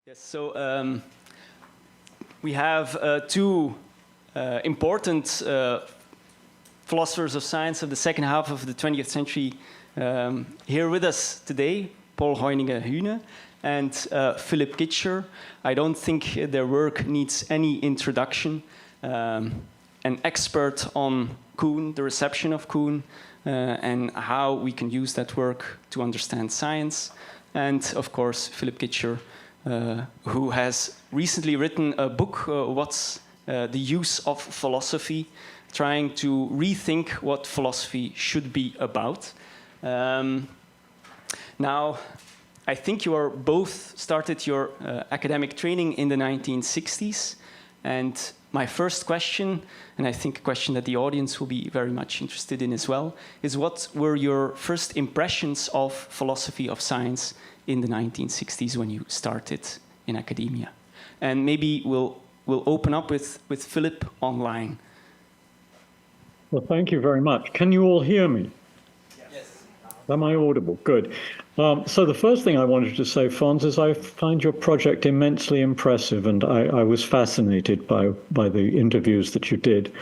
Yes, so we have two important philosophers of science of the second half of the 20th century here with us today, Paul Hoyningen-Huene and Philip Kitcher. I don't think their work needs any introduction. An expert on Kuhn, the reception of Kuhn, and how we can use that work to understand science. And of course, Philip Kitcher, who has recently written a book, What's the Use of Philosophy, trying to rethink what philosophy should be about. Now, I think you are both started your academic training in the 1960s, and my first question, and I think a question that the audience will be very much interested in as well, is what were your first impressions of philosophy of science in the 1960s when you started in academia? And maybe we'll open up with Philip online. Well, thank you very much. Can you all hear me? Yes. Am I audible? Good. So the first thing I wanted to say, Fons, is I find your project immensely impressive, and I was fascinated by the interviews that you did.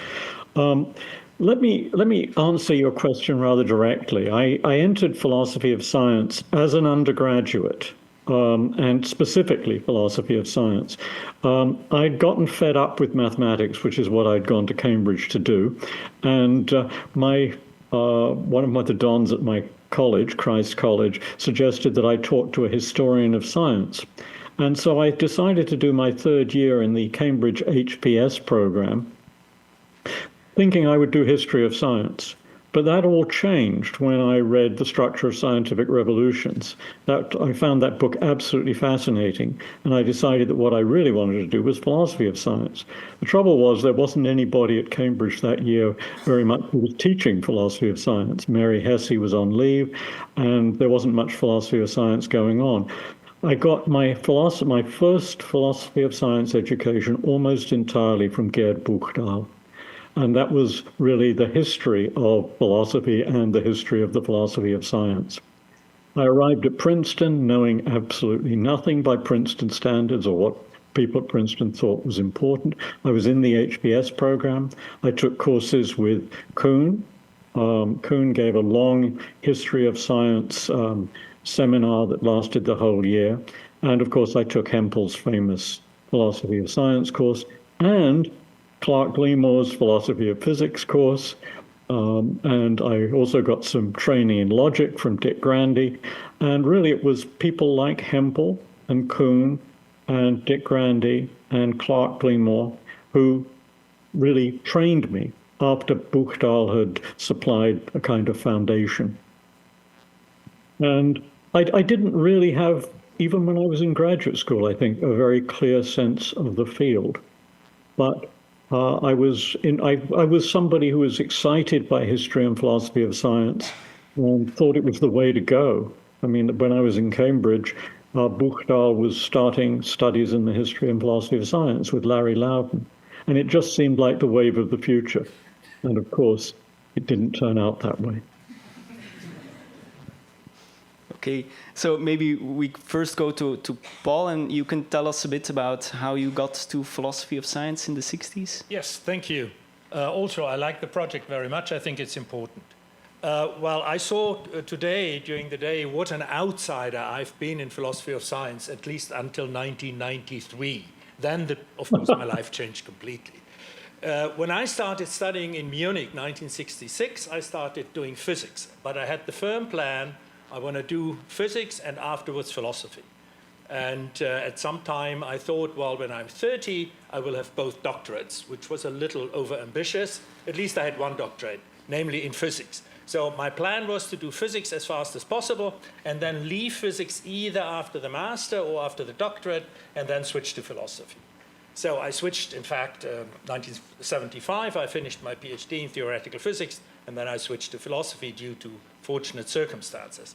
Let me answer your question rather directly. I entered philosophy of science as an undergraduate, and specifically philosophy of science. I'd gotten fed up with mathematics, which is what I'd gone to Cambridge to do, and one of the dons at my college, Christ College, suggested that I talk to a historian of science. And so I decided to do my third year in the Cambridge HPS program, thinking I would do history of science. But that all changed when I read The Structure of Scientific Revolutions. I found that book absolutely fascinating, and I decided that what I really wanted to do was philosophy of science. The trouble was there wasn't anybody at Cambridge that year very much who was teaching philosophy of science. Mary Hesse was on leave, and there wasn't much philosophy of science going on. I got my first philosophy of science education almost entirely from Gerd Buchdahl. And that was really the history of philosophy and the history of the philosophy of science. I arrived at Princeton knowing absolutely nothing by Princeton standards or what people at Princeton thought was important. I was in the HPS program. I took courses with Kuhn. Kuhn gave a long history of science seminar that lasted the whole year. And of course, I took Hempel's famous philosophy of science course and Clark Gleamore's philosophy of physics course, and I also got some training in logic from Dick Grandy. And really it was people like Hempel and Kuhn and Dick Grandy and Clark Gleamore who really trained me after Buchdahl had supplied a kind of foundation. And I didn't really have, even when I was in graduate school, I think, a very clear sense of the field. But I was somebody who was excited by history and philosophy of science and thought it was the way to go. I mean, when I was in Cambridge, Buchdahl was starting studies in the history and philosophy of science with Larry Loudon, and it just seemed like the wave of the future. And of course, it didn't turn out that way. Okay, so maybe we first go to Paul, and you can tell us a bit about how you got to philosophy of science in the 60s. Yes, thank you. Also, I like the project very much. I think it's important. Well, I saw today, during the day, what an outsider I've been in philosophy of science, at least until 1993. Then, of course, my life changed completely. When I started studying in Munich, 1966, I started doing physics. But I had the firm plan, I want to do physics and afterwards philosophy. And at some time I thought, well, when I'm 30, I will have both doctorates, which was a little overambitious. At least I had one doctorate, namely in physics. So my plan was to do physics as fast as possible and then leave physics either after the master or after the doctorate and then switch to philosophy. So I switched, in fact, 1975, I finished my PhD in theoretical physics, and then I switched to philosophy due to fortunate circumstances.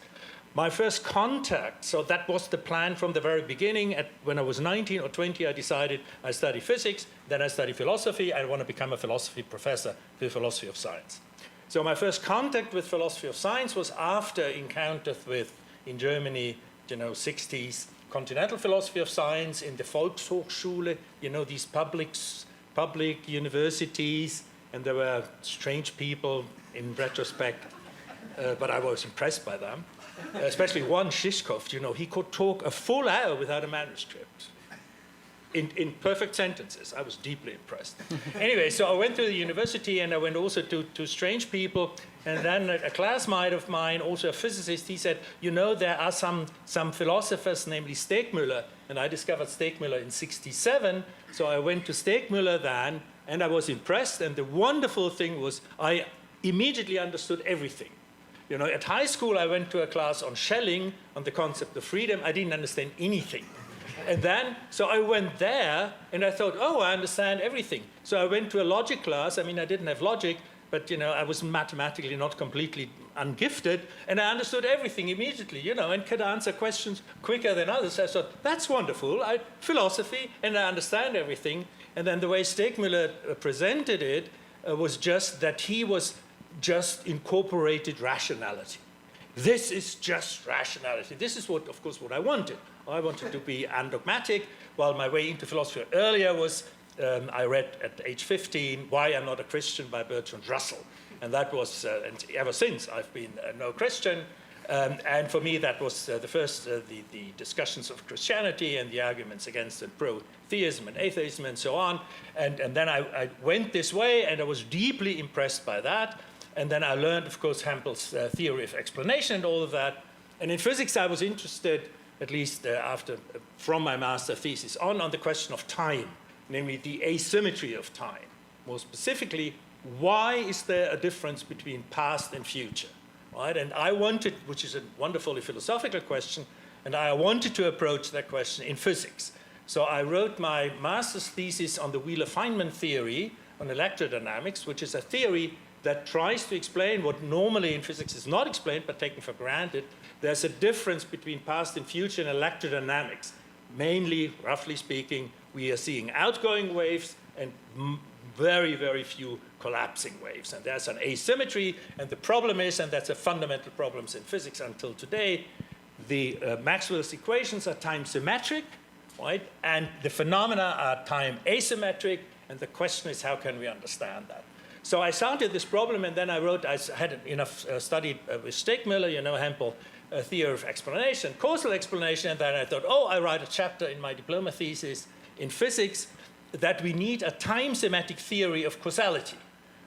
My first contact, so that was the plan from the very beginning. When I was 19 or 20, I decided I study physics, then I study philosophy. I want to become a philosophy professor with philosophy of science. So my first contact with philosophy of science was after encounters with, in Germany, 60s, continental philosophy of science in the Volkshochschule, you know, these public universities, and there were strange people in retrospect, but I was impressed by them. Especially one, Shishkov, you know, he could talk a full hour without a manuscript. In perfect sentences. I was deeply impressed. Anyway, so I went to the university and I went also to strange people. And then a classmate of mine, also a physicist, he said, you know, there are some philosophers, namely Stegmüller, and I discovered Stegmüller in '67. So I went to Stegmüller then, and I was impressed. And the wonderful thing was I immediately understood everything. You know, at high school, I went to a class on Schelling, on the concept of freedom. I didn't understand anything. And then, so I went there, and I thought, oh, I understand everything. So I went to a logic class. I mean, I didn't have logic, but, you know, I was mathematically not completely ungifted, and I understood everything immediately, you know, and could answer questions quicker than others. I thought, that's wonderful. Philosophy, and I understand everything. And then the way Stegmüller presented it was just that he was just incorporated rationality. This is just rationality. This is what, of course, what I wanted. I wanted to be undogmatic, while my way into philosophy earlier was, I read at age 15, Why I'm Not a Christian by Bertrand Russell. And that was, and ever since, I've been no Christian. And for me, that was the first, the discussions of Christianity and the arguments against and pro-theism and atheism and so on. And then I went this way, and I was deeply impressed by that. And then I learned, of course, Hampel's theory of explanation and all of that. And in physics, I was interested, at least from my master thesis on the question of time, namely the asymmetry of time. More specifically, why is there a difference between past and future? Right? And I wanted, which is a wonderfully philosophical question, and I wanted to approach that question in physics. So I wrote my master's thesis on the Wheeler-Feynman theory on electrodynamics, which is a theory that tries to explain what normally in physics is not explained but taken for granted. There's a difference between past and future in electrodynamics. Mainly, roughly speaking, we are seeing outgoing waves and very, very few collapsing waves. And there's an asymmetry, and the problem is, and that's a fundamental problem in physics until today, the Maxwell's equations are time symmetric, right? And the phenomena are time asymmetric, and the question is, how can we understand that? So I started this problem, and then I had enough studied with Stegmüller, you know, Hampel, theory of explanation, causal explanation, and then I thought, oh, I write a chapter in my diploma thesis in physics that we need a time-symmetric theory of causality,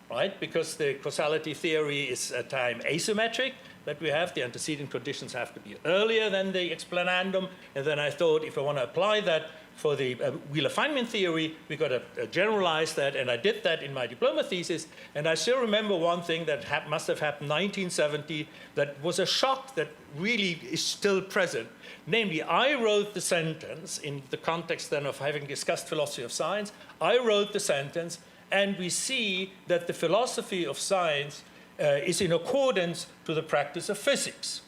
right? Because the causality theory is a time asymmetric that we have. The antecedent conditions have to be earlier than the explanandum, and then I thought if I want to apply that for the Wheeler-Feynman theory, we got to generalize that, and I did that in my diploma thesis. And I still remember one thing that must have happened in 1970 that was a shock that really is still present. Namely, I wrote the sentence in the context then of having discussed philosophy of science. I wrote the sentence, and we see that the philosophy of science is in accordance to the practice of physics,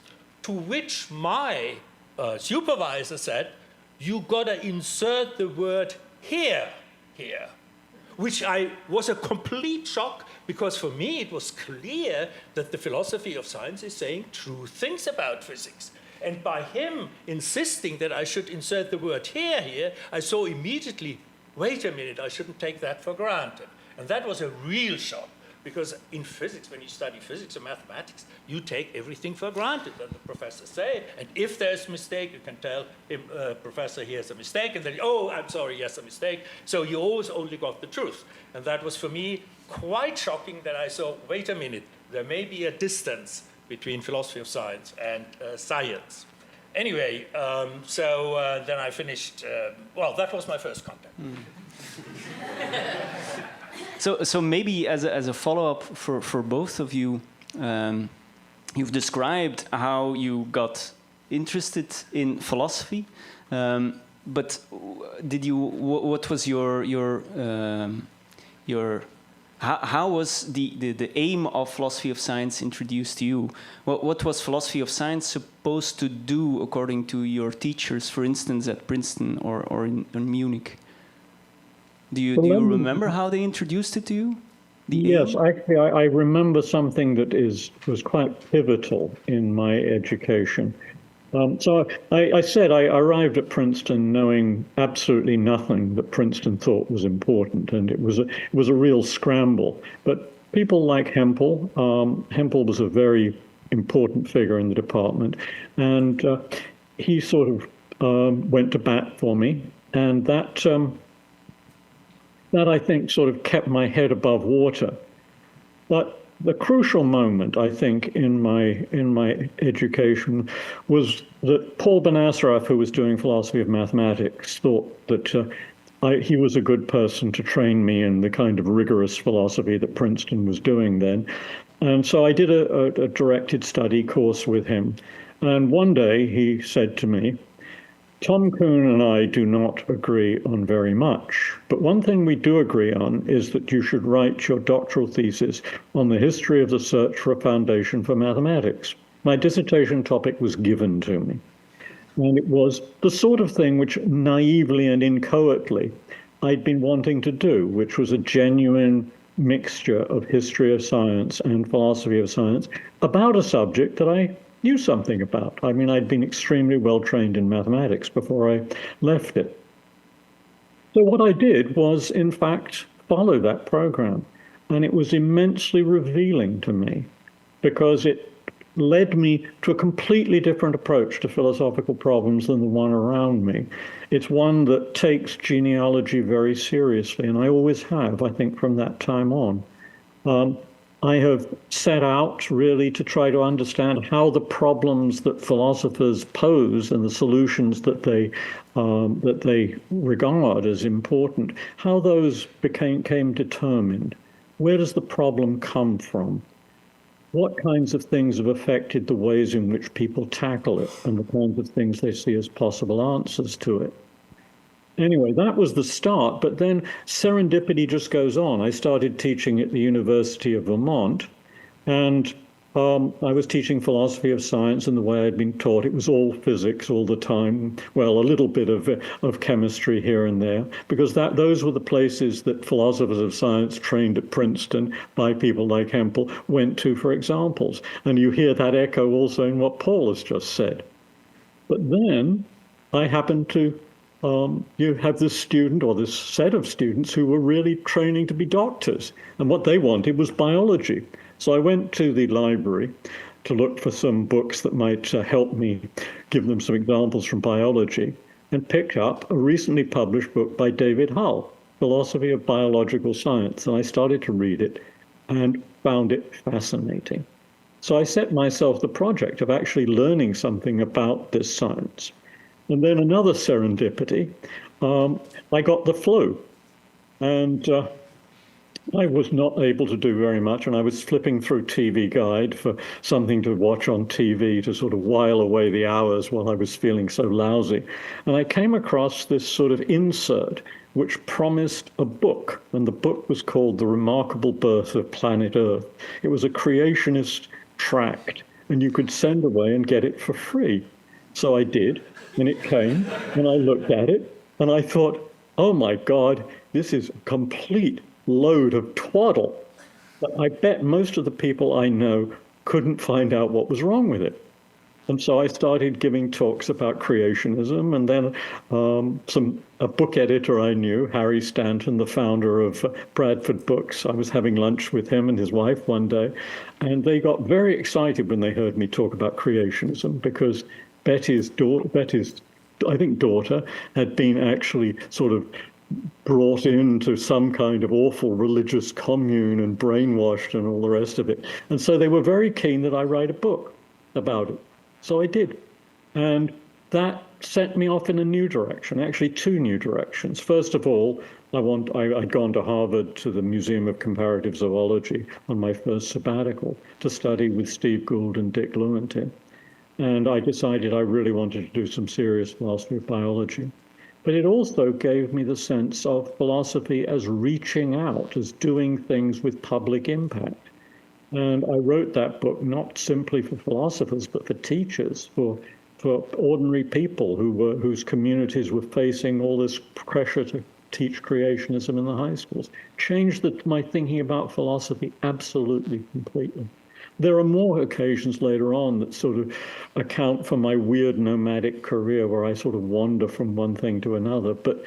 to which my supervisor said, you gotta insert the word here, which was a complete shock, because for me it was clear that the philosophy of science is saying true things about physics. And by him insisting that I should insert the word here, I saw immediately, wait a minute, I shouldn't take that for granted. And that was a real shock. Because in physics, when you study physics or mathematics, you take everything for granted that the professors say. And if there's a mistake, you can tell him, professor, here's a mistake. And then, oh, I'm sorry, yes, a mistake. So you always only got the truth. And that was, for me, quite shocking that I saw, wait a minute, there may be a distance between philosophy of science and science. Anyway, then I finished, well, that was my first contact. So maybe as a follow-up for both of you, you've described how you got interested in philosophy, but what was how was the aim of philosophy of science introduced to you? What was philosophy of science supposed to do according to your teachers, for instance, at Princeton or in Munich? Do you remember how they introduced it to you? Yes, actually, I remember something that was quite pivotal in my education. So I said I arrived at Princeton knowing absolutely nothing that Princeton thought was important, and it was a real scramble. But people like Hempel, Hempel was a very important figure in the department, and he sort of went to bat for me, and that I think sort of kept my head above water. But the crucial moment, I think, in my education was that Paul Benacerraf, who was doing philosophy of mathematics, thought that he was a good person to train me in the kind of rigorous philosophy that Princeton was doing then. And so I did a directed study course with him. And one day he said to me, Tom Kuhn and I do not agree on very much, but one thing we do agree on is that you should write your doctoral thesis on the history of the search for a foundation for mathematics. My dissertation topic was given to me, and it was the sort of thing which naively and inchoately I'd been wanting to do, which was a genuine mixture of history of science and philosophy of science about a subject that I knew something about. I mean, I'd been extremely well trained in mathematics before I left it. So what I did was, in fact, follow that program. And it was immensely revealing to me because it led me to a completely different approach to philosophical problems than the one around me. It's one that takes genealogy very seriously, and I always have, I think, from that time on. I have set out really to try to understand how the problems that philosophers pose and the solutions that they regard as important, how those became determined. Where does the problem come from? What kinds of things have affected the ways in which people tackle it and the kinds of things they see as possible answers to it? Anyway, that was the start, but then serendipity just goes on. I started teaching at the University of Vermont, and I was teaching philosophy of science, and the way I'd been taught, it was all physics all the time. Well, a little bit of chemistry here and there, because those were the places that philosophers of science trained at Princeton by people like Hempel went to for examples. And you hear that echo also in what Paul has just said. But then I happened to you have this student or this set of students who were really training to be doctors. And what they wanted was biology. So I went to the library to look for some books that might help me give them some examples from biology, and picked up a recently published book by David Hull, Philosophy of Biological Science. And I started to read it and found it fascinating. So I set myself the project of actually learning something about this science. And then another serendipity, I got the flu, and I was not able to do very much, and I was flipping through TV Guide for something to watch on TV to sort of while away the hours while I was feeling so lousy. And I came across this sort of insert which promised a book, and the book was called The Remarkable Birth of Planet Earth. It was a creationist tract, and you could send away and get it for free. So I did. And it came, and I looked at it, and I thought, oh my God, this is a complete load of twaddle. But I bet most of the people I know couldn't find out what was wrong with it. And so I started giving talks about creationism, and then a book editor I knew, Harry Stanton, the founder of Bradford Books, I was having lunch with him and his wife one day, and they got very excited when they heard me talk about creationism, because Betty's, I think, daughter had been actually sort of brought into some kind of awful religious commune and brainwashed and all the rest of it. And so they were very keen that I write a book about it. So I did. And that sent me off in a new direction, actually two new directions. First of all, I'd gone to Harvard to the Museum of Comparative Zoology on my first sabbatical to study with Steve Gould and Dick Lewontin. And I decided I really wanted to do some serious philosophy of biology. But it also gave me the sense of philosophy as reaching out, as doing things with public impact. And I wrote that book not simply for philosophers, but for teachers, for ordinary people whose communities were facing all this pressure to teach creationism in the high schools. Changed my thinking about philosophy absolutely, completely. There are more occasions later on that sort of account for my weird nomadic career where I sort of wander from one thing to another. But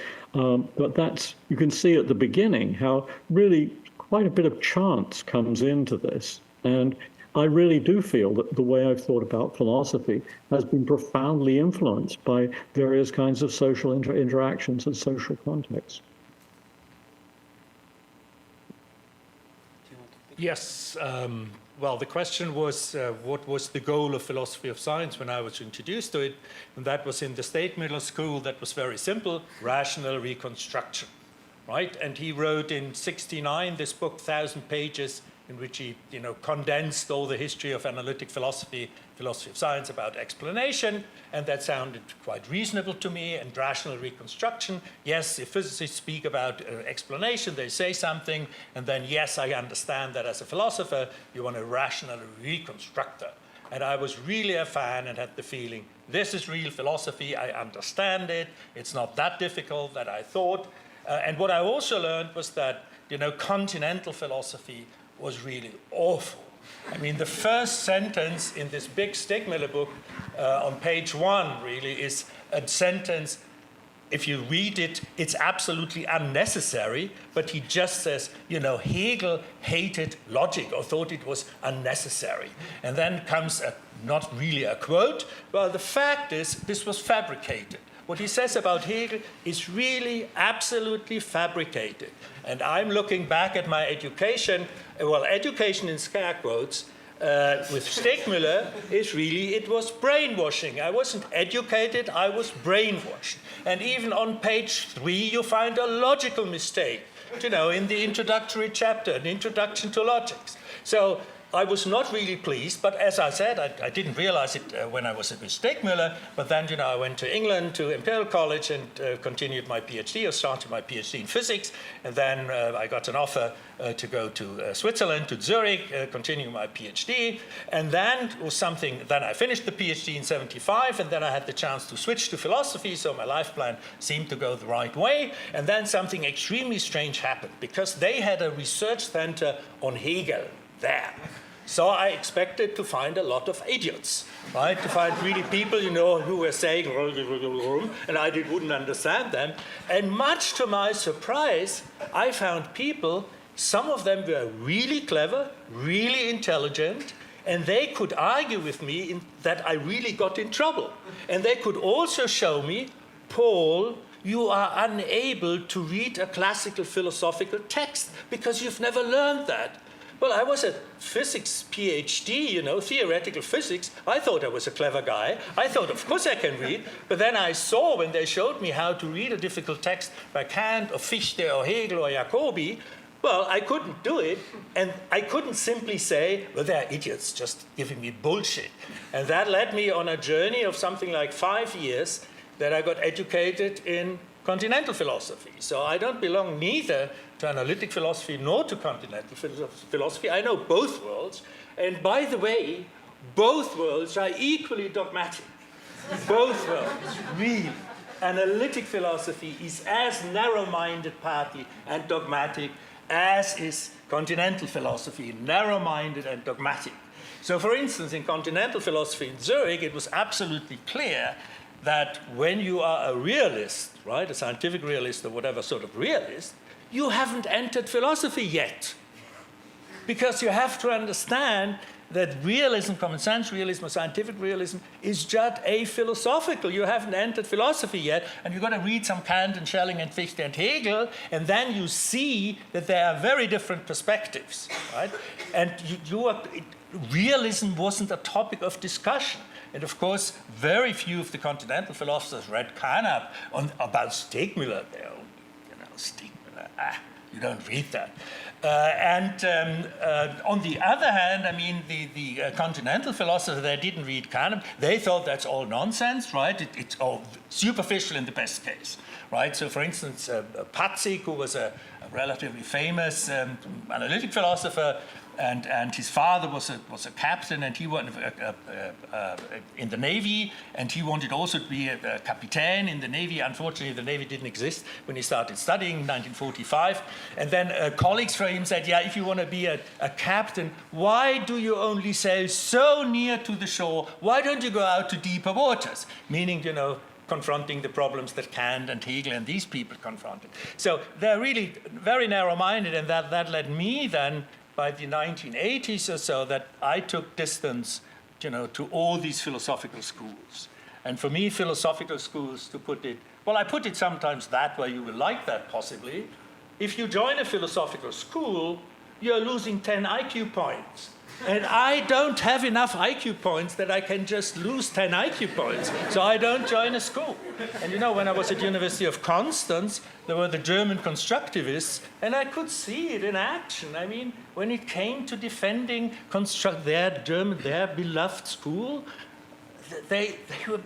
that's, you can see at the beginning how really quite a bit of chance comes into this. And I really do feel that the way I've thought about philosophy has been profoundly influenced by various kinds of social interactions and social contexts. Yes. Well, the question was, what was the goal of philosophy of science when I was introduced to it? And that was in the State Middle School. That was very simple, rational reconstruction, right? And he wrote in '69 this book, 1,000 pages, in which he, condensed all the history of analytic philosophy, philosophy of science about explanation, and that sounded quite reasonable to me. And rational reconstruction, yes, if physicists speak about explanation, they say something, and then yes, I understand that as a philosopher, you want to rationally reconstruct that. And I was really a fan and had the feeling, this is real philosophy, I understand it, it's not that difficult that I thought. And what I also learned was that, continental philosophy was really awful. I mean, the first sentence in this big Stegmiller book on page 1 really is a sentence, if you read it, it's absolutely unnecessary, but he just says, Hegel hated logic or thought it was unnecessary. And then comes not really a quote, well, the fact is this was fabricated. What he says about Hegel is really absolutely fabricated. And I'm looking back at my education, well, education in scare quotes, with Stegmiller is really, it was brainwashing. I wasn't educated, I was brainwashed. And even on page 3, you find a logical mistake, in the introductory chapter, an introduction to logics. So I was not really pleased, but as I said, I didn't realize it when I was with Stegmiller, but then, I went to England, to Imperial College, and continued my PhD, or started my PhD in physics, and then I got an offer to go to Switzerland, to Zurich, continue my PhD, and then was something, then I finished the PhD in '75, and then I had the chance to switch to philosophy, so my life plan seemed to go the right way, and then something extremely strange happened, because they had a research center on Hegel there. So I expected to find a lot of idiots, right? To find really people, who were saying, and I wouldn't understand them. And much to my surprise, I found people, some of them were really clever, really intelligent, and they could argue with me that I really got in trouble. And they could also show me, Paul, you are unable to read a classical philosophical text because you've never learned that. Well, I was a physics PhD, theoretical physics. I thought I was a clever guy. I thought, of course I can read. But then I saw when they showed me how to read a difficult text by Kant or Fichte or Hegel or Jacobi, well, I couldn't do it. And I couldn't simply say, well, they're idiots just giving me bullshit. And that led me on a journey of something like 5 years that I got educated in continental philosophy. So I don't belong neither to analytic philosophy nor to continental philosophy. I know both worlds. And by the way, both worlds are equally dogmatic. Both worlds, really. Analytic philosophy is as narrow-minded partly and dogmatic as is continental philosophy, narrow-minded and dogmatic. So for instance, in continental philosophy in Zurich, it was absolutely clear that when you are a realist, right, a scientific realist or whatever sort of realist, you haven't entered philosophy yet. Because you have to understand that realism, common sense realism, or scientific realism is just a philosophical. You haven't entered philosophy yet, and you've got to read some Kant and Schelling and Fichte and Hegel, and then you see that there are very different perspectives, right? And realism wasn't a topic of discussion. And of course, very few of the continental philosophers read Carnap about Stegmiller. Stegmiller, you don't read that. On the other hand, I mean, the continental philosophers, they didn't read Carnap. They thought that's all nonsense, right? It's all superficial in the best case, right? So, for instance, Patzig, who was a relatively famous analytic philosopher, and his father was a captain, and he was in the Navy, and he wanted also to be a captain in the Navy. Unfortunately, the Navy didn't exist when he started studying in 1945. And then colleagues from him said, yeah, if you want to be a captain, why do you only sail so near to the shore? Why don't you go out to deeper waters? Meaning, you know, confronting the problems that Kant and Hegel and these people confronted. So they're really very narrow-minded, and that led me then, by the 1980s or so, that I took distance, you know, to all these philosophical schools. And for me, philosophical schools, to put it, well, I put it sometimes that way, you will like that possibly. If you join a philosophical school, you're losing 10 IQ points. And I don't have enough IQ points that I can just lose 10 IQ points, so I don't join a school. And you know, when I was at University of Constance, there were the German constructivists, and I could see it in action. I mean, when it came to defending their beloved school, they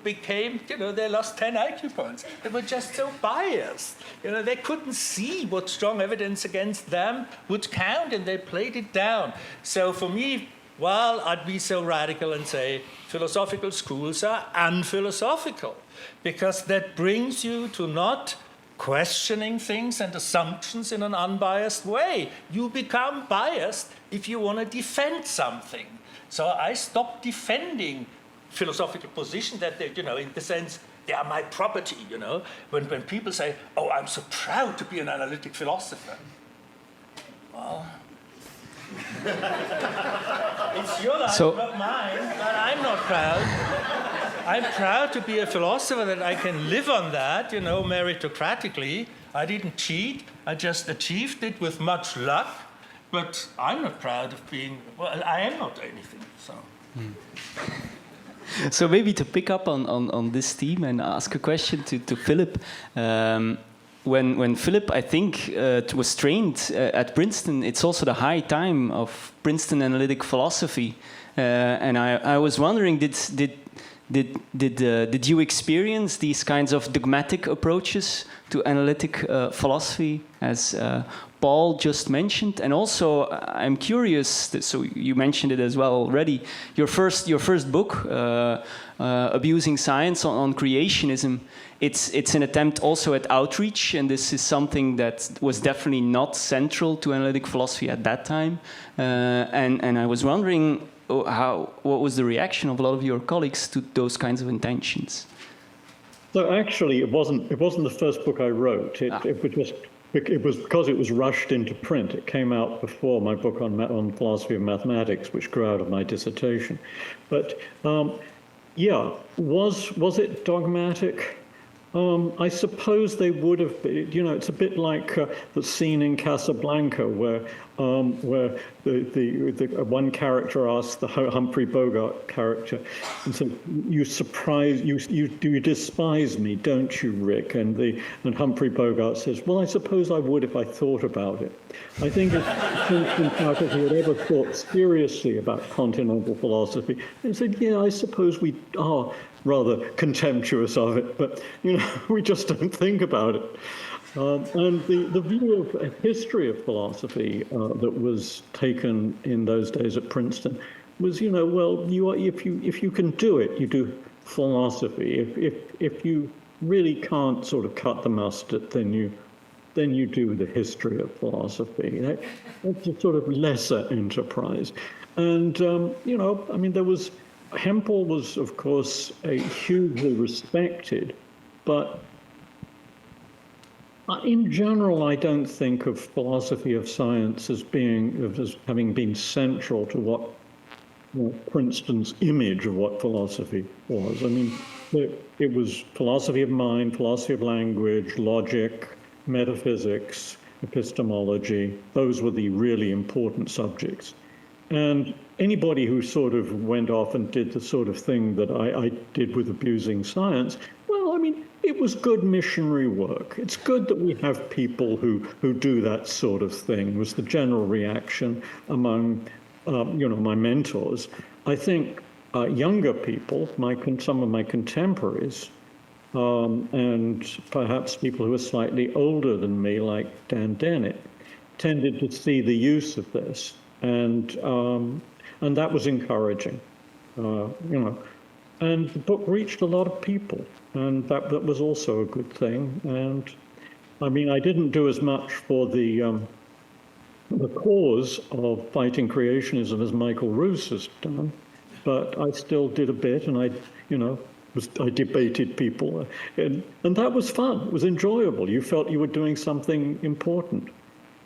became, you know, they lost 10 IQ points. They were just so biased. You know, they couldn't see what strong evidence against them would count, and they played it down. So for me, well, I'd be so radical and say philosophical schools are unphilosophical, because that brings you to not questioning things and assumptions in an unbiased way. You become biased if you want to defend something. So I stopped defending philosophical position that they, you know, in the sense they are my property, you know. When people say, oh, I'm so proud to be an analytic philosopher. Well, it's your life, not mine, but I'm not proud. I'm proud to be a philosopher, that I can live on that, you know, meritocratically. I didn't cheat, I just achieved it with much luck, but I'm not proud of being, well, I am not anything, so. So maybe to pick up on this theme and ask a question to Philip. When Philip, I think, was trained at Princeton, it's also the high time of Princeton analytic philosophy. And I was wondering, did you experience these kinds of dogmatic approaches to analytic philosophy, as Paul just mentioned? And also, I'm curious, so you mentioned it as well already, your first book, Abusing Science on Creationism, it's an attempt also at outreach, and this is something that was definitely not central to analytic philosophy at that time. And I was wondering, what was the reaction of a lot of your colleagues to those kinds of intentions? So actually, it wasn't the first book I wrote. It was because it was rushed into print. It came out before my book on philosophy of mathematics, which grew out of my dissertation. But yeah, was it dogmatic? I suppose they would have been. You know, it's a bit like the scene in Casablanca where the one character asks the Humphrey Bogart character, and so you despise me, don't you, Rick? And Humphrey Bogart says, well, I suppose I would if I thought about it. I think if faculty had ever thought seriously about continental philosophy, they said, yeah, I suppose we are rather contemptuous of it, but you know, we just don't think about it. And the view of a history of philosophy that was taken in those days at Princeton was, you know, well, if you can do it, you do philosophy. If you really can't sort of cut the mustard, then you do the history of philosophy. That's a sort of lesser enterprise. And you know, I mean, Hempel was, of course, a hugely respected, but in general, I don't think of philosophy of science as having been central to what Princeton's image of what philosophy was. I mean, it was philosophy of mind, philosophy of language, logic, metaphysics, epistemology. Those were the really important subjects. And anybody who sort of went off and did the sort of thing that I did with Abusing Science, well, I mean, it was good missionary work. It's good that we have people who do that sort of thing, was the general reaction among, you know, my mentors. I think younger people, some of my contemporaries, and perhaps people who are slightly older than me, like Dan Dennett, tended to see the use of this and that was encouraging, you know. And the book reached a lot of people, and that was also a good thing. And I mean, I didn't do as much for the cause of fighting creationism as Michael Roos has done, but I still did a bit, and I debated people, and that was fun. It was enjoyable. You felt you were doing something important.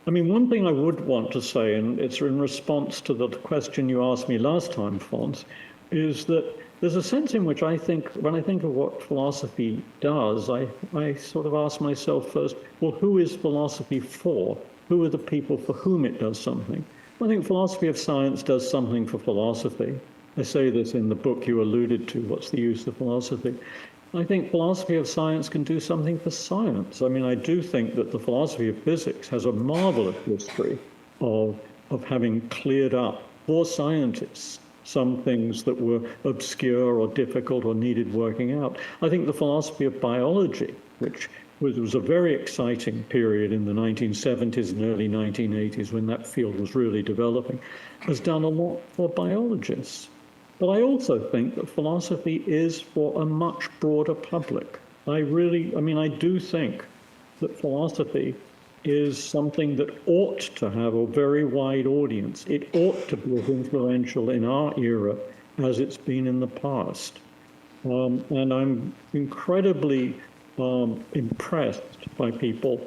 I mean, one thing I would want to say, and it's in response to the question you asked me last time, Fons, is that there's a sense in which I think, when I think of what philosophy does, I sort of ask myself first, well, who is philosophy for? Who are the people for whom it does something? I think philosophy of science does something for philosophy. I say this in the book you alluded to, What's the Use of Philosophy? I think philosophy of science can do something for science. I mean, I do think that the philosophy of physics has a marvelous history of having cleared up for scientists some things that were obscure or difficult or needed working out. I think the philosophy of biology, which was a very exciting period in the 1970s and early 1980s when that field was really developing, has done a lot for biologists. But I also think that philosophy is for a much broader public. I do think that philosophy is something that ought to have a very wide audience. It ought to be as influential in our era as it's been in the past. And I'm incredibly impressed by people.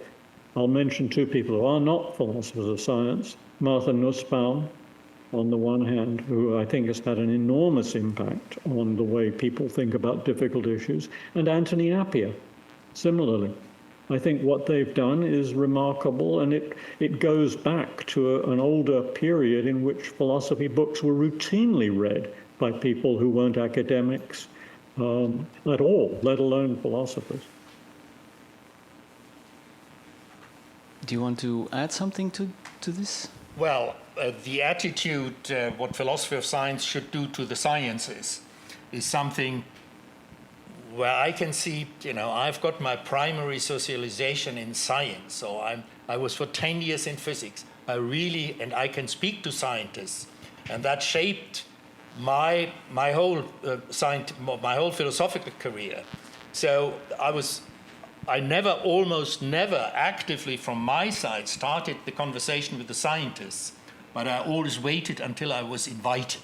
I'll mention two people who are not philosophers of science. Martha Nussbaum, on the one hand, who I think has had an enormous impact on the way people think about difficult issues, and Anthony Appiah, similarly. I think what they've done is remarkable, and it goes back to an older period in which philosophy books were routinely read by people who weren't academics at all, let alone philosophers. Do you want to add something to this? Well, the attitude, what philosophy of science should do to the sciences, is something where I can see, I've got my primary socialization in science. So I was for 10 years in physics. And I can speak to scientists, and that shaped my whole philosophical career. So I almost never actively from my side started the conversation with the scientists, but I always waited until I was invited.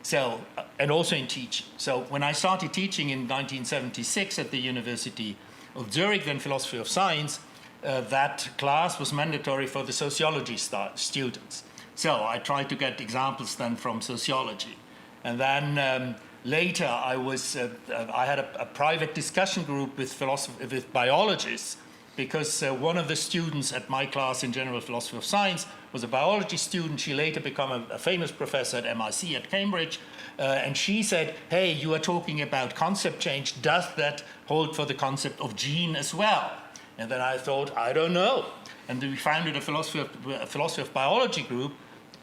So, and also in teaching. So when I started teaching in 1976 at the University of Zurich, then philosophy of science, that class was mandatory for the sociology students. So I tried to get examples then from sociology. And then later I had a private discussion group with biologists, because one of the students at my class in general philosophy of science was a biology student. She later became a famous professor at MIC at Cambridge. And she said, hey, you are talking about concept change. Does that hold for the concept of gene as well? And then I thought, I don't know. And we founded a philosophy of biology group,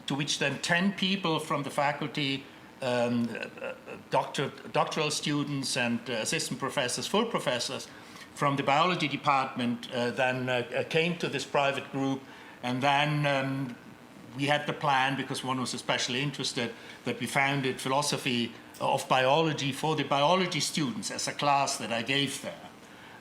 to which then 10 people from the faculty, doctoral students and assistant professors, full professors, from the biology department then came to this private group, and then we had the plan, because one was especially interested, that we founded philosophy of biology for the biology students as a class that I gave there.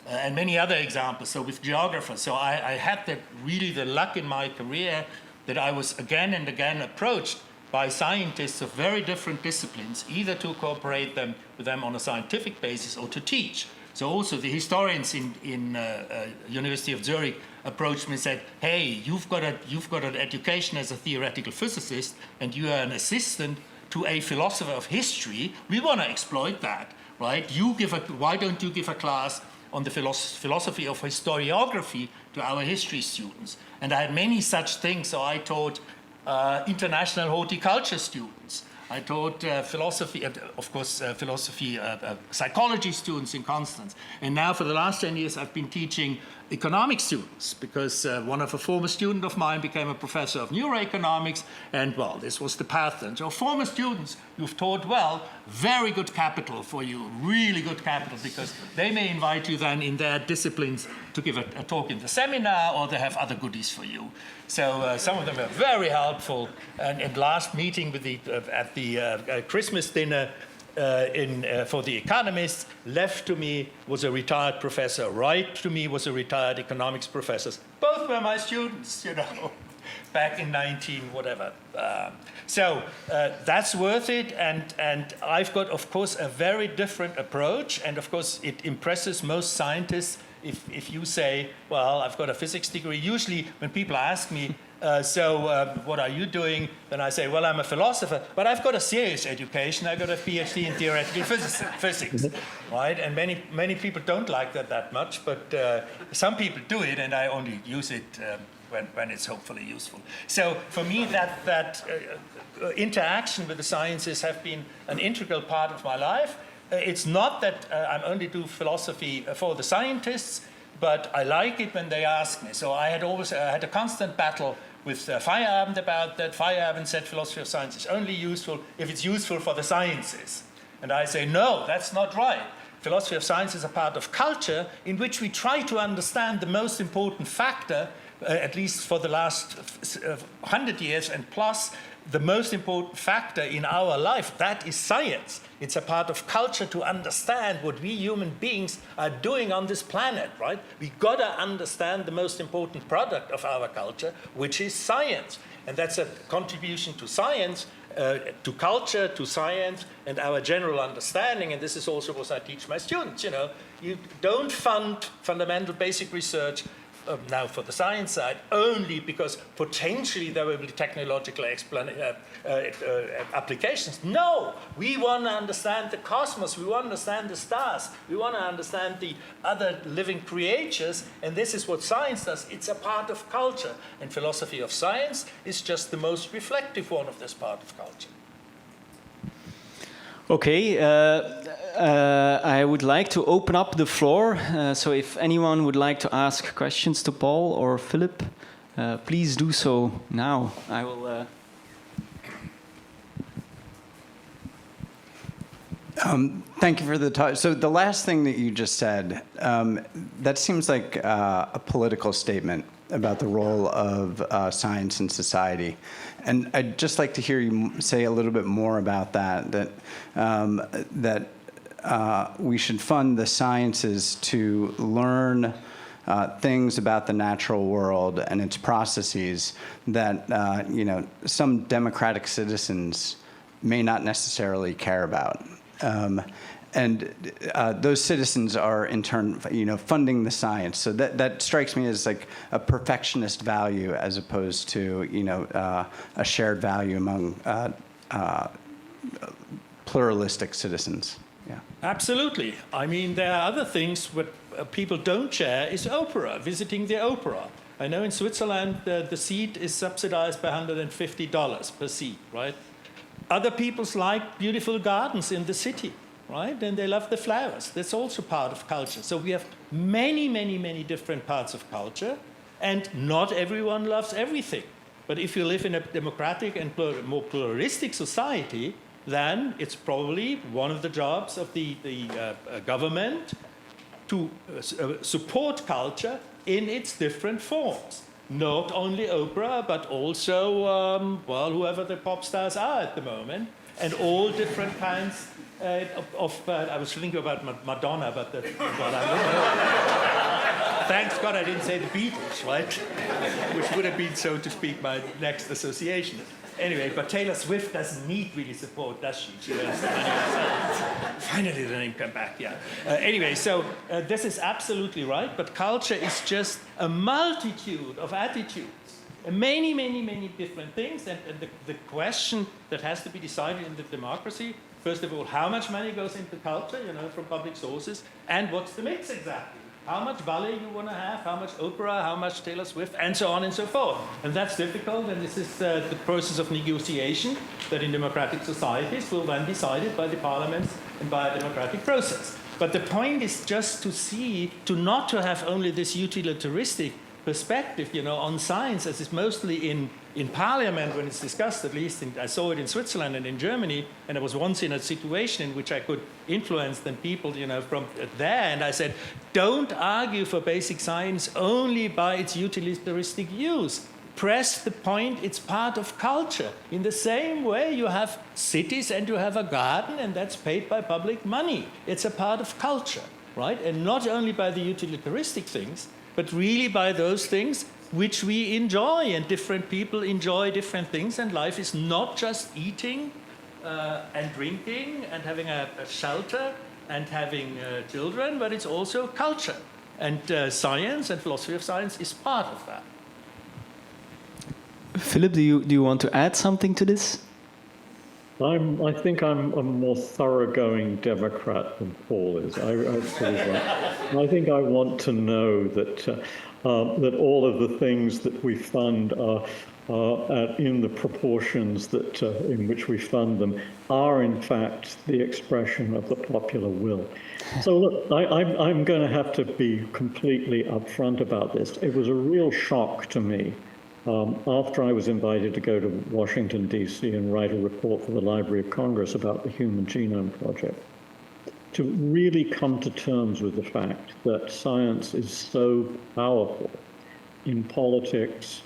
And many other examples, so with geographers. So I had really the luck in my career that I was again and again approached by scientists of very different disciplines, either to cooperate with them on a scientific basis or to teach. So also the historians in University of Zurich approached me and said, hey, you've got an education as a theoretical physicist, and you are an assistant to a philosopher of history. We want to exploit that, right? Why don't you give a class on the philosophy of historiography to our history students? And I had many such things. So I taught international horticulture students. I taught philosophy, psychology students in Constance. And now for the last 10 years, I've been teaching economic students, because one of a former student of mine became a professor of neuroeconomics, and well, this was the path then. So former students, you've taught well, very good capital for you, really good capital, because they may invite you then in their disciplines to give a talk in the seminar, or they have other goodies for you. So some of them are very helpful, and last meeting with at the Christmas dinner, for the economists, left to me was a retired professor, right to me was a retired economics professor. Both were my students, you know, back in 19 whatever. So that's worth it, and I've got, of course, a very different approach, and of course it impresses most scientists if you say, well, I've got a physics degree. Usually when people ask me, what are you doing? Then I say, well, I'm a philosopher, but I've got a serious education. I've got a PhD in theoretical physics, right? And many people don't like that much, but some people do it, and I only use it when it's hopefully useful. So for me, that interaction with the sciences have been an integral part of my life. It's not that I only do philosophy for the scientists, but I like it when they ask me. So I had a constant battle with Feyerabend about that. Feyerabend said philosophy of science is only useful if it's useful for the sciences. And I say, no, that's not right. Philosophy of science is a part of culture in which we try to understand the most important factor, at least for the last 100 years and plus, the most important factor in our life, that is science. It's a part of culture to understand what we human beings are doing on this planet, right? We gotta understand the most important product of our culture, which is science. And that's a contribution to science, to culture, to science, and our general understanding. And this is also what I teach my students, you know. You don't fund fundamental basic research now for the science side, only because potentially there will be technological applications. No, we want to understand the cosmos, we want to understand the stars, we want to understand the other living creatures, and this is what science does. It's a part of culture, and philosophy of science is just the most reflective one of this part of culture. Okay, I would like to open up the floor. So if anyone would like to ask questions to Paul or Philip, please do so now. I will... Thank you for the talk. So the last thing that you just said, that seems like a political statement about the role of science in society. And I'd just like to hear you say a little bit more about that we should fund the sciences to learn things about the natural world and its processes that some democratic citizens may not necessarily care about. And those citizens are, in turn, funding the science. So that strikes me as like a perfectionist value as opposed to, a shared value among pluralistic citizens. Yeah. Absolutely. I mean, there are other things what people don't share is opera, visiting the opera. I know in Switzerland the seat is subsidized by $150 per seat, right? Other people's like beautiful gardens in the city, right? And they love the flowers. That's also part of culture. So we have many, many, many different parts of culture, and not everyone loves everything. But if you live in a democratic and more pluralistic society, then it's probably one of the jobs of the government to support culture in its different forms. Not only opera, but also, whoever the pop stars are at the moment, and all different kinds of I was thinking about Madonna, but thanks God I didn't say the Beatles, right? Which would have been, so to speak, my next association. Anyway, but Taylor Swift doesn't need really support, does she? She earns the money herself. Finally, the name came back, yeah. Anyway, so this is absolutely right, but culture is just a multitude of attitudes. Many, many, many different things, and the question that has to be decided in the democracy, first of all, how much money goes into culture, from public sources, and what's the mix exactly? How much ballet you want to have, how much opera, how much Taylor Swift, and so on and so forth. And that's difficult, and this is the process of negotiation that in democratic societies will then be decided by the parliaments and by a democratic process. But the point is just to see, not to have only this utilitaristic perspective, on science, as is mostly in Parliament when it's discussed. At least I saw it in Switzerland and in Germany, and I was once in a situation in which I could influence the people, from there, and I said, don't argue for basic science only by its utilitaristic use. Press the point, it's part of culture. In the same way you have cities and you have a garden, and that's paid by public money. It's a part of culture, right? And not only by the utilitaristic things, but really by those things which we enjoy, and different people enjoy different things, and life is not just eating and drinking and having a shelter and having children, but it's also culture. And science and philosophy of science is part of that. Philip, do you want to add something to this? I think I'm a more thoroughgoing Democrat than Paul is. I think I want to know that that all of the things that we fund are in the proportions that in which we fund them are in fact the expression of the popular will. So look, I'm going to have to be completely upfront about this. It was a real shock to me. After I was invited to go to Washington, D.C. and write a report for the Library of Congress about the Human Genome Project, to really come to terms with the fact that science is so powerful in politics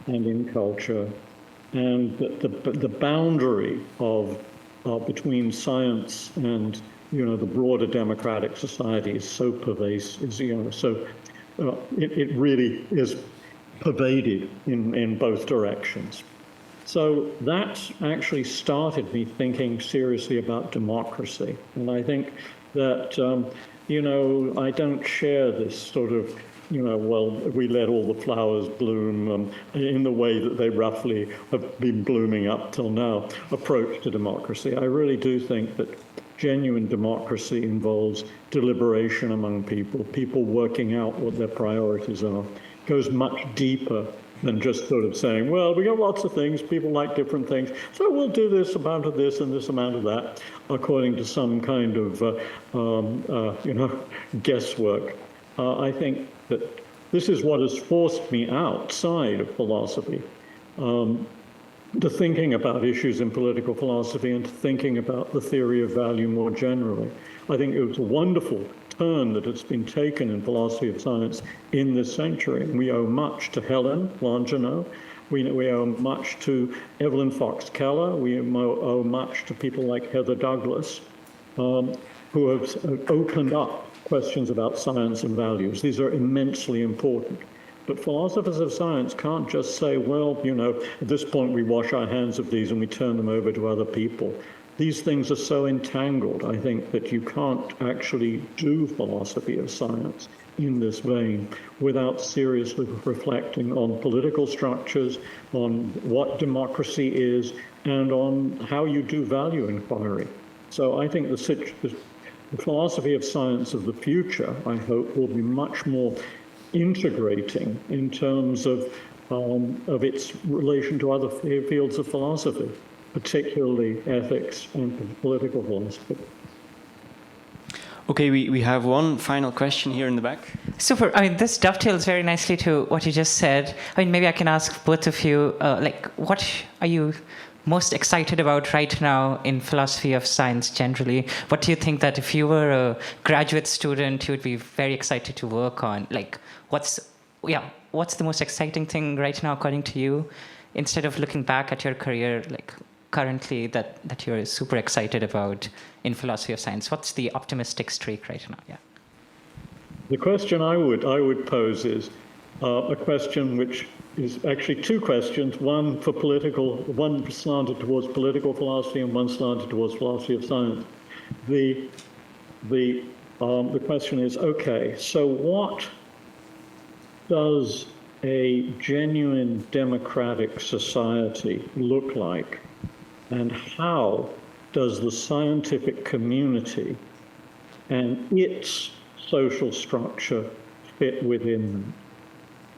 and in culture, and that the boundary of between science and the broader democratic society is so pervasive, it really is pervaded in both directions. So that actually started me thinking seriously about democracy. And I think that, I don't share this sort of, we let all the flowers bloom in the way that they roughly have been blooming up till now approach to democracy. I really do think that genuine democracy involves deliberation among people working out what their priorities are. Goes much deeper than just sort of saying, well, we got lots of things, people like different things, so we'll do this amount of this and this amount of that, according to some kind of, guesswork. I think that this is what has forced me outside of philosophy, to thinking about issues in political philosophy and to thinking about the theory of value more generally. I think it was a wonderful turn that has been taken in philosophy of science in this century. We owe much to Helen Longino. We owe much to Evelyn Fox Keller. We owe much to people like Heather Douglas, who have opened up questions about science and values. These are immensely important. But philosophers of science can't just say, well, at this point we wash our hands of these and we turn them over to other people. These things are so entangled, I think, that you can't actually do philosophy of science in this vein without seriously reflecting on political structures, on what democracy is, and on how you do value inquiry. So I think the philosophy of science of the future, I hope, will be much more integrating in terms of its relation to other fields of philosophy, particularly ethics and political philosophy. Okay, we have one final question here in the back. Super. I mean, this dovetails very nicely to what you just said. I mean, maybe I can ask both of you, what are you most excited about right now in philosophy of science generally? What do you think that if you were a graduate student, you would be very excited to work on? What's the most exciting thing right now, according to you, instead of looking back at your career, currently that you're super excited about in philosophy of science? What's the optimistic streak right now? Yeah. The question I would pose is a question which is actually two questions, one slanted towards political philosophy and one slanted towards philosophy of science. The question is, okay, so what does a genuine democratic society look like, and how does the scientific community and its social structure fit within them,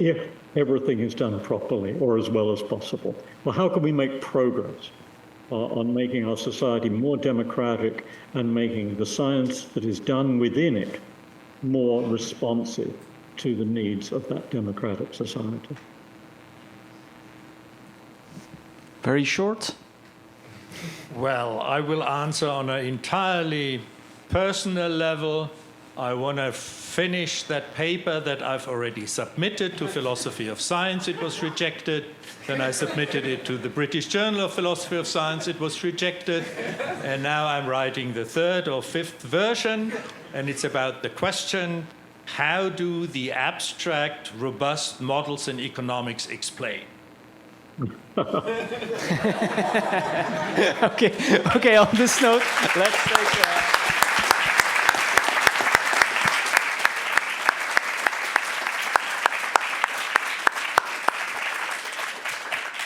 if everything is done properly or as well as possible? Well, how can we make progress? on making our society more democratic and making the science that is done within it more responsive to the needs of that democratic society. Very short. Well, I will answer on an entirely personal level. I want to finish that paper that I've already submitted to Philosophy of Science. It was rejected. Then I submitted it to the British Journal of Philosophy of Science. It was rejected. And now I'm writing the third or fifth version. And it's about the question, how do the abstract, robust models in economics explain? Okay, on this note, let's take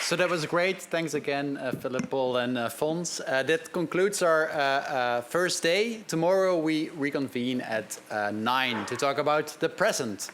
So that was great. Thanks again, Philip, Paul, and Fons. That concludes our first day. Tomorrow we reconvene at 9 to talk about the present.